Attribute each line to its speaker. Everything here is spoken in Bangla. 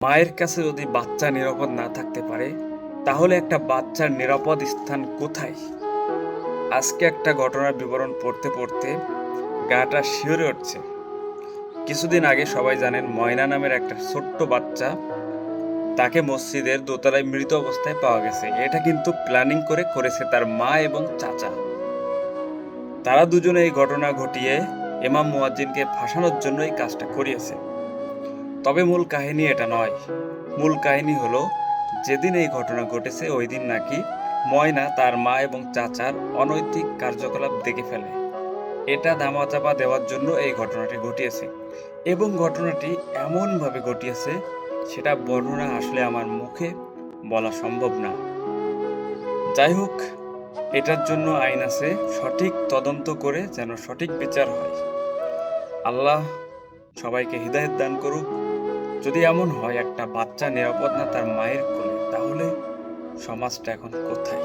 Speaker 1: মায়ের কাছে যদি বাচ্চা নিরাপদ না থাকতে পারে, তাহলে একটা বাচ্চার নিরাপদ স্থান কোথায়? আজকে একটা ঘটনার বিবরণ পড়তে পড়তে গাটা শিউরে উঠছে। কিছুদিন আগে সবাই জানেন, ময়না নামের একটা ছোট্ট বাচ্চা, তাকে মসজিদের দোতলায় মৃত অবস্থায় পাওয়া গেছে। এটা কিন্তু প্ল্যানিং করে করেছে তার মা এবং চাচা। তারা দুজনে এই ঘটনা ঘটিয়ে ইমাম মুয়াজ্জিনকে ফাঁসানোর জন্য এই কাজটা করিয়েছে। তবে মূল কাহিনী এটা নয়। মূল কাহিনী হলো, যেদিন এই ঘটনা ঘটেছে ওই দিন নাকি ময়না তার মা এবং চাচার অনৈতিক কার্যকলাপ দেখে ফেলে। এটা ধামাচাপা দেওয়ার জন্য এই ঘটনাটি ঘটিয়েছে, এবং ঘটনাটি এমনভাবে ঘটিয়েছে, সেটা বর্ণনা আসলে আমার মুখে বলা সম্ভব না। যাই হোক, এটার জন্য আইন আছে, সঠিক তদন্ত করে যেন সঠিক বিচার হয়। আল্লাহ সবাইকে হিদায়াত দান করুক। যদি এমন হয় একটা বাচ্চা নিরাপদ না তার মায়ের কোলে, তাহলে সমাজটা এখন কোথায়?